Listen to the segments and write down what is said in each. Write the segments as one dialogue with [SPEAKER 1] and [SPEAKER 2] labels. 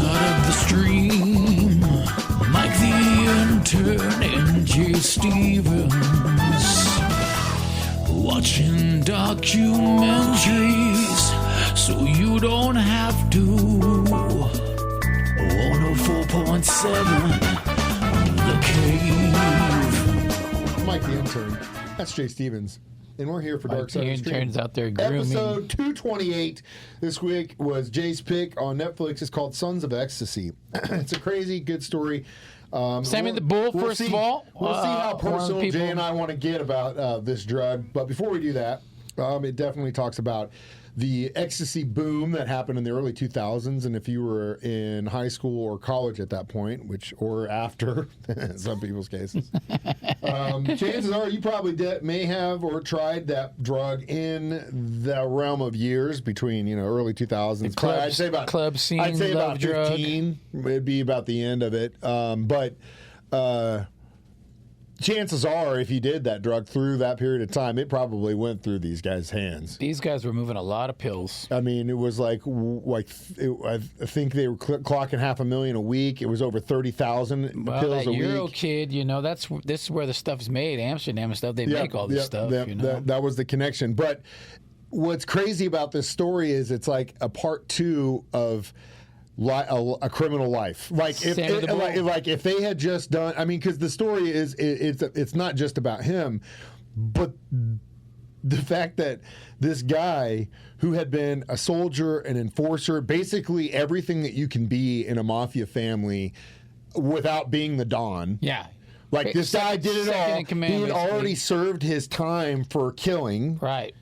[SPEAKER 1] side of the stream, Mike the Intern and Jay Stevens, watching documentaries so you don't have to. 104.7 The Cave.
[SPEAKER 2] Mike the Intern. That's Jay Stevens. And we're here for Dark Side of the Stream.
[SPEAKER 1] Interns out there grooming.
[SPEAKER 2] Episode 228 this week was Jay's pick on Netflix. It's called Sons of Ecstasy. It's a crazy good story.
[SPEAKER 1] Sammy the Bull, first of all.
[SPEAKER 2] We'll see how personal Jay and I want to get about this drug. But before we do that, it definitely talks about the ecstasy boom that happened in the early 2000s. And if you were in high school or college at that point, or after, in some people's cases, chances are you probably may have or tried that drug in the realm of years between, early 2000s. I'd say about
[SPEAKER 1] club scene,
[SPEAKER 2] I'd say
[SPEAKER 1] love
[SPEAKER 2] about
[SPEAKER 1] drug.
[SPEAKER 2] 15 would be about the end of it. But chances are, if you did that drug through that period of time, it probably went through these guys' hands.
[SPEAKER 1] These guys were moving a lot of pills.
[SPEAKER 2] I mean, it was I think they were clocking 500,000 a week. It was over 30,000 pills a week.
[SPEAKER 1] Euro kid, this is where the stuff's made. Amsterdam and stuff, they make all this stuff.
[SPEAKER 2] That was the connection. But what's crazy about this story is it's like a part two of a criminal life. If they had just done, because the story is it's not just about him, but the fact that this guy who had been a soldier, an enforcer, basically everything that you can be in a mafia family without being the Don.
[SPEAKER 1] Yeah.
[SPEAKER 2] Like this guy did it all. He had already served his time for killing.
[SPEAKER 1] Right.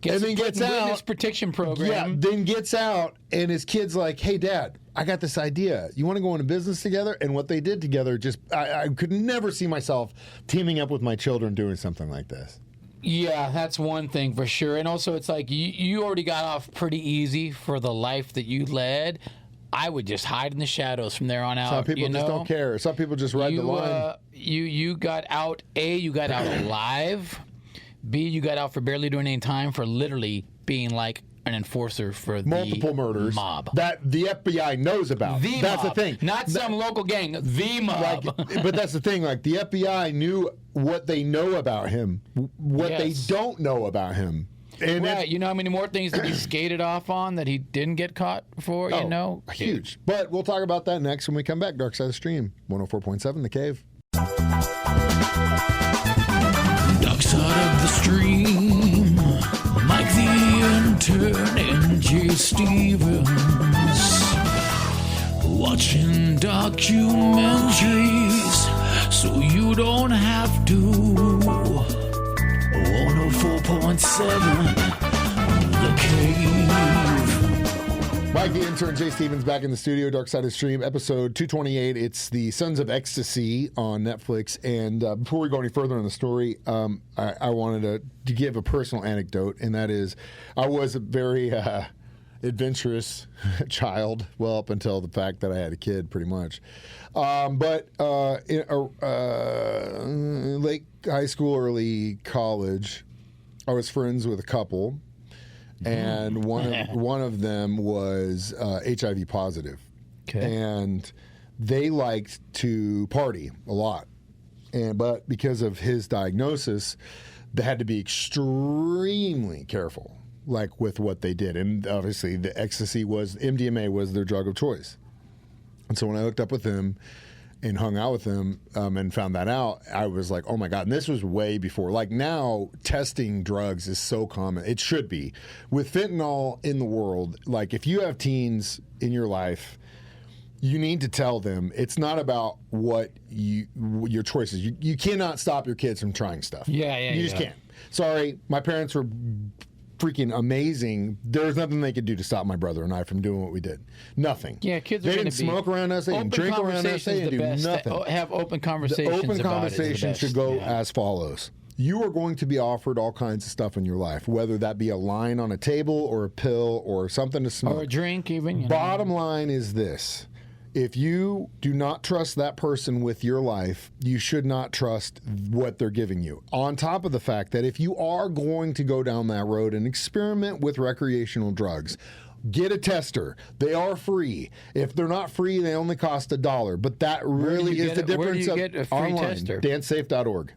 [SPEAKER 2] And then gets out.
[SPEAKER 1] Witness protection program.
[SPEAKER 2] Yeah, then gets out, and his kid's like, "Hey, Dad, I got this idea. You want to go into business together?" And what they did together, I could never see myself teaming up with my children doing something like this.
[SPEAKER 1] Yeah, that's one thing for sure. And also, it's like you already got off pretty easy for the life that you led. I would just hide in the shadows from there on out.
[SPEAKER 2] Some people just don't care. Some people just ride the line.
[SPEAKER 1] You got out. You got out alive. B, you got out for barely doing any time for literally being like an enforcer for
[SPEAKER 2] multiple murders
[SPEAKER 1] mob
[SPEAKER 2] that the FBI knows about. That's
[SPEAKER 1] mob.
[SPEAKER 2] The thing,
[SPEAKER 1] not some local gang. The mob.
[SPEAKER 2] But that's the thing. Like the FBI knew what they know about him, what they don't know about him. And
[SPEAKER 1] right, you know how many more things that he skated off on that he didn't get caught for?
[SPEAKER 2] Huge. But we'll talk about that next when we come back. Dark Side of the Stream, 104.7 The Cave.
[SPEAKER 1] Dark Side of the Stream, Mike the Intern and Jay Stevens, watching documentaries so you don't have to. 104.7 The Cave.
[SPEAKER 2] Mike the Intern, Jay Stevens back in the studio, Dark Side of the Stream, episode 228. It's the Sons of Ecstasy on Netflix. And before we go any further in the story, I wanted to give a personal anecdote, and that is I was a very adventurous child, well, up until the fact that I had a kid, pretty much. But in late high school, early college, I was friends with a couple. And one of them was HIV positive.
[SPEAKER 1] Okay.
[SPEAKER 2] And they liked to party a lot. But because of his diagnosis, they had to be extremely careful, like with what they did. And obviously the MDMA was their drug of choice. And so when I hooked up with him and hung out with him and found that out, I was like, oh my God. And this was way before. Like now, testing drugs is so common. It should be. With fentanyl in the world, like if you have teens in your life, you need to tell them it's not about what your choices. You cannot stop your kids from trying stuff. You just can't. Sorry, my parents were freaking amazing. There was nothing they could do to stop my brother and I from doing what we did. Nothing.
[SPEAKER 1] Yeah, kids
[SPEAKER 2] they
[SPEAKER 1] are
[SPEAKER 2] didn't smoke around us. They didn't drink around us. They didn't do nothing.
[SPEAKER 1] Have open conversations.
[SPEAKER 2] The open
[SPEAKER 1] about
[SPEAKER 2] conversation should go as follows. You are going to be offered all kinds of stuff in your life, whether that be a line on a table or a pill or something to smoke.
[SPEAKER 1] Or a drink even.
[SPEAKER 2] Bottom line is this. If you do not trust that person with your life, you should not trust what they're giving you. On top of the fact that if you are going to go down that road and experiment with recreational drugs, get a tester. They are free. If they're not free, they only cost $1. But that really is the difference.
[SPEAKER 1] Where do you get a free
[SPEAKER 2] online,
[SPEAKER 1] tester?
[SPEAKER 2] dansafe.org.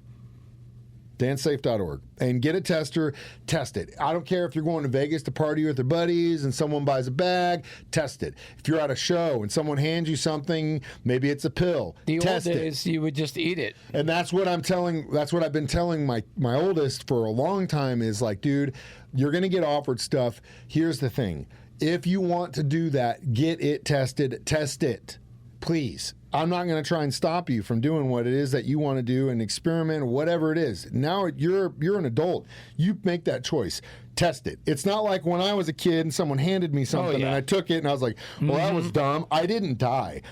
[SPEAKER 2] dansafe.org, and get a tester, test it. I don't care if you're going to Vegas to party with your buddies and someone buys a bag, test it. If you're at a show and someone hands you something, maybe it's a pill, test
[SPEAKER 1] old days, you would just eat it.
[SPEAKER 2] And that's what I've been telling my oldest for a long time is like, dude, you're going to get offered stuff. Here's the thing. If you want to do that, get it tested, test it. Please. I'm not going to try and stop you from doing what it is that you want to do and experiment, whatever it is. Now you're an adult. You make that choice. Test it. It's not like when I was a kid and someone handed me something and I took it and I was like, well, that was dumb. I didn't die.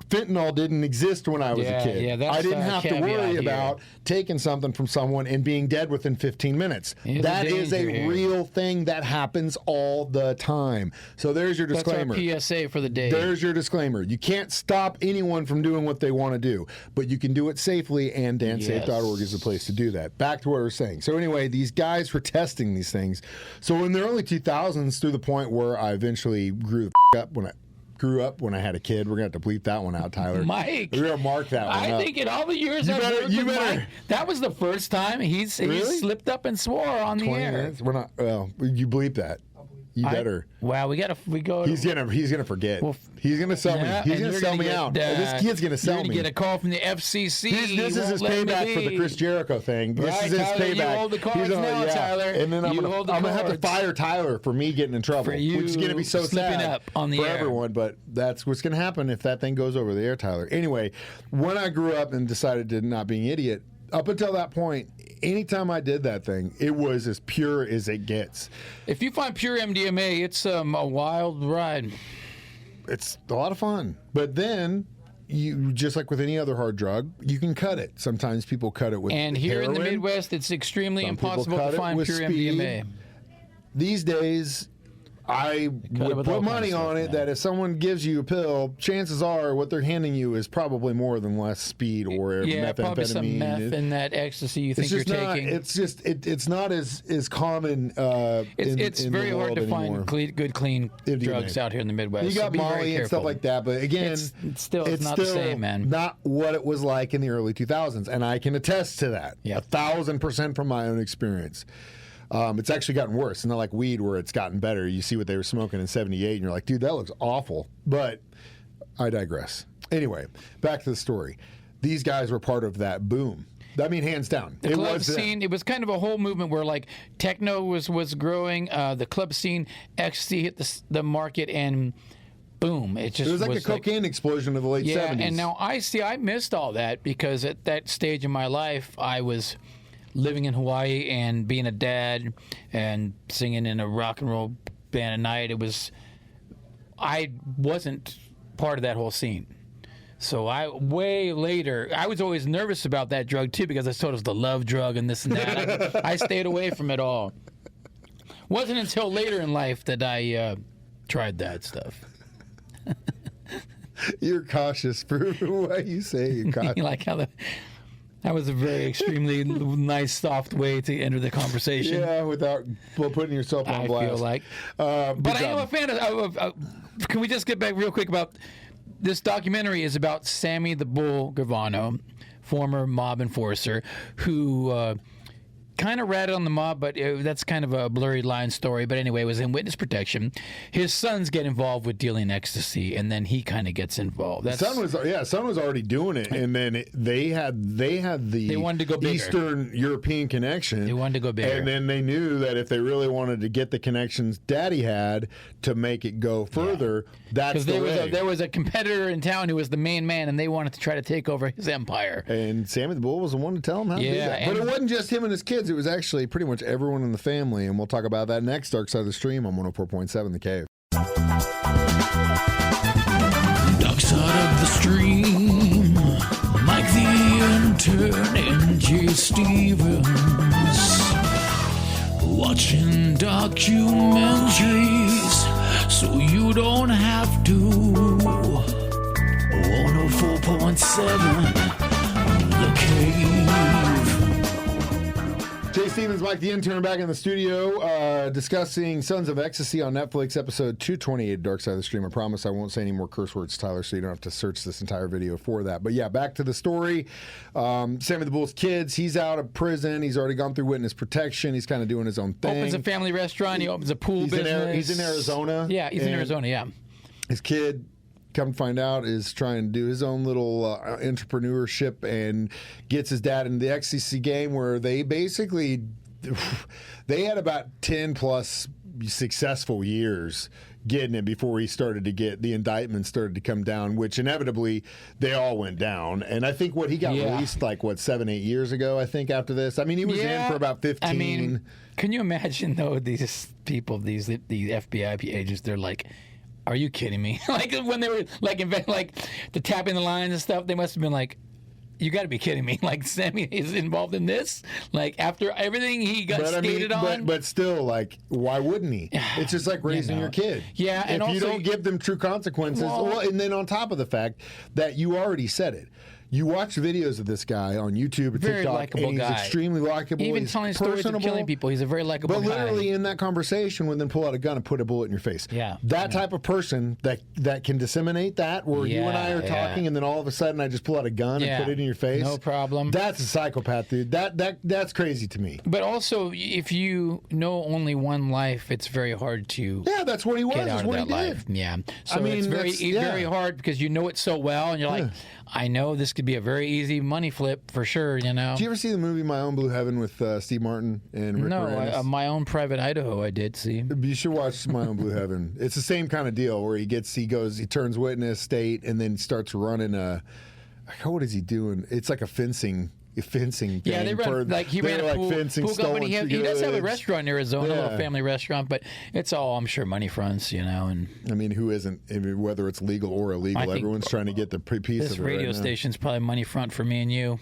[SPEAKER 2] Fentanyl didn't exist when I was a kid.
[SPEAKER 1] Yeah, that's
[SPEAKER 2] I didn't have to worry
[SPEAKER 1] here.
[SPEAKER 2] about taking something from someone and being dead within 15 minutes. That is a real thing that happens all the time. So there's your disclaimer.
[SPEAKER 1] That's our PSA for the day.
[SPEAKER 2] There's your disclaimer. You can't stop anyone from doing what they want to do, but you can do it safely, and dansafe.org is the place to do that. Back to what we were saying. So anyway, these guys were testing these things. So in the early 2000s, through the point where I eventually grew the up when I had a kid. We're going to have to bleep that one out, Tyler.
[SPEAKER 1] Mike.
[SPEAKER 2] We're going to mark that one
[SPEAKER 1] I
[SPEAKER 2] up.
[SPEAKER 1] think in all the years I've worked with Mike, that was the first time he slipped up and swore on the air.
[SPEAKER 2] Minutes? We're not. Well, you bleep that. You better.
[SPEAKER 1] Wow, we go.
[SPEAKER 2] He's gonna forget. Well, he's gonna sell me. He's gonna sell me out. This kid's gonna sell me.
[SPEAKER 1] You're gonna get a call from the FCC.
[SPEAKER 2] This is his payback for the Chris Jericho thing. This is his
[SPEAKER 1] Tyler,
[SPEAKER 2] payback.
[SPEAKER 1] You hold the cards now, Tyler.
[SPEAKER 2] And then I'm gonna have to fire Tyler for me getting in trouble, which is gonna be so sad
[SPEAKER 1] up on the
[SPEAKER 2] for
[SPEAKER 1] air.
[SPEAKER 2] everyone. But that's what's gonna happen if that thing goes over the air, Tyler. Anyway, when I grew up and decided to not be an idiot, up until that point, anytime I did that thing, it was as pure as it gets.
[SPEAKER 1] If you find pure MDMA, it's a wild ride.
[SPEAKER 2] It's a lot of fun. But then, you just like with any other hard drug, you can cut it. Sometimes people cut it with
[SPEAKER 1] And here
[SPEAKER 2] heroin.
[SPEAKER 1] in the Midwest, it's extremely impossible to find pure
[SPEAKER 2] speed.
[SPEAKER 1] MDMA.
[SPEAKER 2] These days, I would put money on it that if someone gives you a pill, chances are what they're handing you is probably more than less speed or methamphetamine.
[SPEAKER 1] Probably some meth in that ecstasy you think you're taking.
[SPEAKER 2] It's not as common.
[SPEAKER 1] It's
[SPEAKER 2] in
[SPEAKER 1] very
[SPEAKER 2] the
[SPEAKER 1] hard
[SPEAKER 2] world
[SPEAKER 1] to
[SPEAKER 2] anymore.
[SPEAKER 1] find good, clean drugs out here in the Midwest.
[SPEAKER 2] You got Molly and stuff like that, but again,
[SPEAKER 1] it's still not the same, man.
[SPEAKER 2] Not what it was like in the early 2000s, and I can attest to that.
[SPEAKER 1] Yeah,
[SPEAKER 2] 1,000% from my own experience. It's actually gotten worse. It's not like weed where it's gotten better. You see what they were smoking in 78 and you're like, dude, that looks awful. But I digress. Anyway, back to the story. These guys were part of that boom. I mean, hands down.
[SPEAKER 1] The club scene, it was kind of a whole movement where like techno was growing, the club scene, ecstasy hit the market, and boom, it was
[SPEAKER 2] like a cocaine explosion of the late 70s.
[SPEAKER 1] Yeah, and now I missed all that because at that stage in my life, I was living in Hawaii and being a dad and singing in a rock and roll band at night. I wasn't part of that whole scene. So way later, I was always nervous about that drug too because I thought it was the love drug and this and that. I stayed away from it all. Wasn't until later in life that I tried that stuff.
[SPEAKER 2] You're cautious for what you say. You're cautious.
[SPEAKER 1] Like how that was a very extremely nice, soft way to enter the conversation.
[SPEAKER 2] Yeah, without putting yourself on blast.
[SPEAKER 1] I feel like. But I am a fan of can we just get back real quick about this documentary is about Sammy the Bull Gravano, former mob enforcer, who kind of ratted on the mob, but that's kind of a blurry line story. But anyway, it was in witness protection. His sons get involved with dealing ecstasy, and then he kind of gets involved.
[SPEAKER 2] Son was already doing it, and then they wanted to go bigger. Eastern European connection.
[SPEAKER 1] They wanted to go bigger,
[SPEAKER 2] and then they knew that if they really wanted to get the connections Daddy had to make it go further, that's the way.
[SPEAKER 1] There was a competitor in town who was the main man, and they wanted to try to take over his empire.
[SPEAKER 2] And Sammy the Bull was the one to tell him how to do that. But it wasn't just him and his kids. It was actually pretty much everyone in the family, and we'll talk about that next. Dark Side of the Stream on 104.7 The Cave.
[SPEAKER 3] Dark Side of the Stream, Mike the Intern and Jay Stevens, watching documentaries so you don't have to.
[SPEAKER 2] Stevens, Mike the Intern, back in the studio discussing Sons of Ecstasy on Netflix, episode 228, Dark Side of the Stream. I promise I won't say any more curse words, Tyler, so you don't have to search this entire video for that. But yeah, back to the story. Sammy the Bull's kids, he's out of prison. He's already gone through witness protection. He's kind of doing his own thing.
[SPEAKER 1] Opens a family restaurant. He opens a pool business.
[SPEAKER 2] He's in Arizona.
[SPEAKER 1] Yeah, he's in Arizona, yeah.
[SPEAKER 2] His kid, come to find out, is trying to do his own little entrepreneurship and gets his dad into the Ecstasy game, where they basically they had about 10 plus successful years getting it before he started to get the indictments started to come down, which inevitably they all went down. And I think he got released 7, 8 years ago, I think, after this. I mean, he was in for about 15.
[SPEAKER 1] I mean, can you imagine though, these people, the FBI agents, they're like, are you kidding me? Like when they were like the tapping the lines and stuff, they must have been like, you got to be kidding me. Like Sammy is involved in this? Like after everything he got stated on?
[SPEAKER 2] But still, like, why wouldn't he? It's just like raising your kid.
[SPEAKER 1] Yeah.
[SPEAKER 2] If
[SPEAKER 1] and
[SPEAKER 2] you
[SPEAKER 1] also,
[SPEAKER 2] don't give them true consequences, and then on top of the fact that you already said it. You watch videos of this guy on YouTube or
[SPEAKER 1] very
[SPEAKER 2] TikTok,
[SPEAKER 1] likable
[SPEAKER 2] and he's
[SPEAKER 1] guy.
[SPEAKER 2] Extremely likable.
[SPEAKER 1] Even
[SPEAKER 2] he's
[SPEAKER 1] telling stories of killing people, he's a very likable guy.
[SPEAKER 2] But literally in that conversation, when they pull out a gun and put a bullet in your face, that type of person that can disseminate that, where you and I are talking, and then all of a sudden I just pull out a gun and put it in your face,
[SPEAKER 1] no problem.
[SPEAKER 2] That's a psychopath, dude. That's crazy to me.
[SPEAKER 1] But also, if you know only one life, it's very hard to
[SPEAKER 2] that's what he was.
[SPEAKER 1] Get out
[SPEAKER 2] That's
[SPEAKER 1] of
[SPEAKER 2] what
[SPEAKER 1] that
[SPEAKER 2] he
[SPEAKER 1] life.
[SPEAKER 2] did.
[SPEAKER 1] Yeah. So
[SPEAKER 2] I mean,
[SPEAKER 1] it's very hard because you know it so well, and you're like, I know this could be a very easy money flip for sure. You know.
[SPEAKER 2] Did you ever see the movie My Own Blue Heaven with Steve Martin and Rick Moranis?
[SPEAKER 1] My Own Private Idaho, I did see.
[SPEAKER 2] You should watch My Own Blue Heaven. It's the same kind of deal where he turns witness, state, and then starts running what is he doing? It's like a fencing thing.
[SPEAKER 1] Yeah, they run he ran a pool company. He does have a restaurant in Arizona, a little family restaurant, but it's all, I'm sure, money fronts, you know. And
[SPEAKER 2] I mean, who isn't? I mean, whether it's legal or illegal, everyone's trying to get the piece of it.
[SPEAKER 1] This radio station's probably money front for me and you.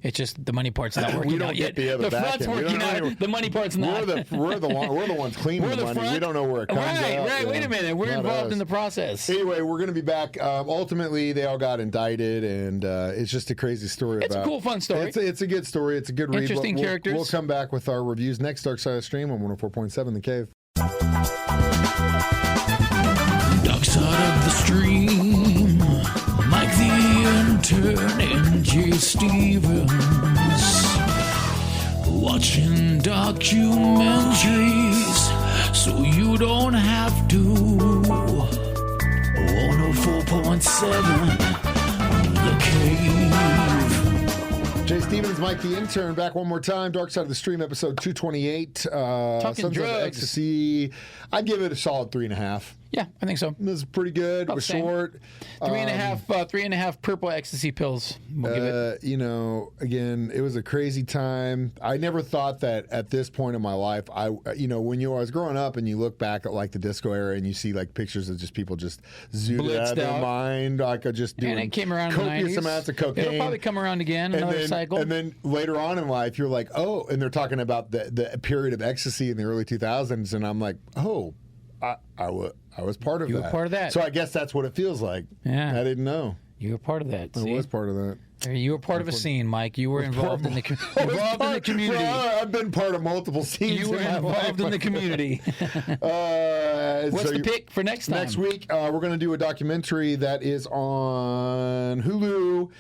[SPEAKER 1] It's just the money part's not working out yet.
[SPEAKER 2] The
[SPEAKER 1] front's working out. The money part's not.
[SPEAKER 2] We're the ones cleaning the money. We don't know where it comes out.
[SPEAKER 1] Right. Wait a minute. We're involved in the process.
[SPEAKER 2] Anyway, we're going to be back. Ultimately, they all got indicted, and it's just a crazy story.
[SPEAKER 1] It's a cool, fun story.
[SPEAKER 2] It's a good story. It's a good read.
[SPEAKER 1] Interesting characters.
[SPEAKER 2] We'll come back with our reviews next. Dark Side of the Stream on 104.7 The Cave.
[SPEAKER 3] Dark Side of the Stream. Mike the Intern and Jay Stevens. Watching documentaries so you don't have to. 104.7 The Cave.
[SPEAKER 2] Jay Stevens, Mike the Intern, back one more time. Dark Side of the Stream, episode 228.
[SPEAKER 1] Talking
[SPEAKER 2] Sons
[SPEAKER 1] drugs.
[SPEAKER 2] of Ecstasy. I'd give it a solid 3.5.
[SPEAKER 1] Yeah, I think so.
[SPEAKER 2] This is pretty good. It was short.
[SPEAKER 1] 3.5 purple ecstasy pills. We'll give it.
[SPEAKER 2] Again, it was a crazy time. I never thought that at this point in my life, I was growing up and you look back at like the disco era and you see like pictures of just people just zooted out of their mind, like just doing
[SPEAKER 1] and it came around
[SPEAKER 2] copious
[SPEAKER 1] in the 90s.
[SPEAKER 2] amounts of cocaine.
[SPEAKER 1] It'll probably come around again, another cycle.
[SPEAKER 2] And then later on in life, you're like, oh, and they're talking about the period of ecstasy in the early 2000s, and I'm like, oh, I was part of that.
[SPEAKER 1] You were part of that.
[SPEAKER 2] So I guess that's what it feels like.
[SPEAKER 1] Yeah.
[SPEAKER 2] I didn't know.
[SPEAKER 1] You were part of that.
[SPEAKER 2] I was part of that.
[SPEAKER 1] You were part of a scene, Mike. You were involved in the community.
[SPEAKER 2] Well, I've been part of multiple scenes.
[SPEAKER 1] You were involved in the community. What's the pick for next time?
[SPEAKER 2] Next week, we're going to do a documentary that is on Hulu.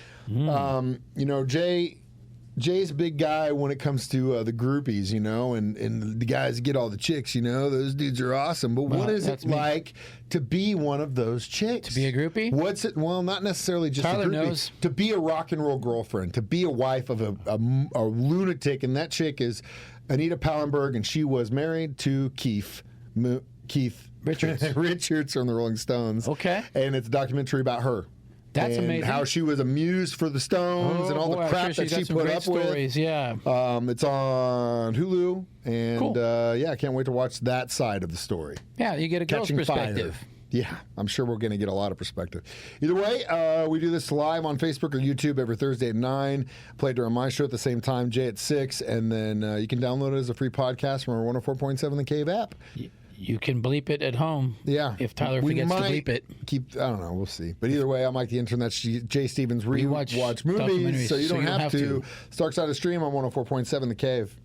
[SPEAKER 2] Jay's a big guy when it comes to the groupies, and the guys get all the chicks, those dudes are awesome. But what is it like to be one of those chicks?
[SPEAKER 1] To be a groupie?
[SPEAKER 2] What's it? Well, not necessarily just
[SPEAKER 1] Tyler
[SPEAKER 2] a groupie.
[SPEAKER 1] knows.
[SPEAKER 2] To be a rock and roll girlfriend, to be a wife of a lunatic, and that chick is Anita Pallenberg, and she was married to Keith
[SPEAKER 1] Richards.
[SPEAKER 2] Richards from the Rolling Stones.
[SPEAKER 1] Okay.
[SPEAKER 2] And it's a documentary about her.
[SPEAKER 1] That's
[SPEAKER 2] and
[SPEAKER 1] amazing.
[SPEAKER 2] How she was a muse for the Stones and all the crap that she put up
[SPEAKER 1] with. Yeah.
[SPEAKER 2] It's on Hulu, and
[SPEAKER 1] cool.
[SPEAKER 2] I can't wait to watch that side of the story.
[SPEAKER 1] Yeah, you get a girl's perspective.
[SPEAKER 2] Yeah, I'm sure we're going to get a lot of perspective. Either way, we do this live on Facebook or YouTube every Thursday at 9. Play during my show at the same time, Jay at 6, and then you can download it as a free podcast from our 104.7 The Cave app.
[SPEAKER 1] You can bleep it at home.
[SPEAKER 2] Yeah.
[SPEAKER 1] If Tyler forgets to bleep it.
[SPEAKER 2] I don't know. We'll see. But either way, I'm Mike the Intern. That's Jay Stevens. Watch movies, so you don't have to. Dark Side of the Stream on 104.7 The Cave.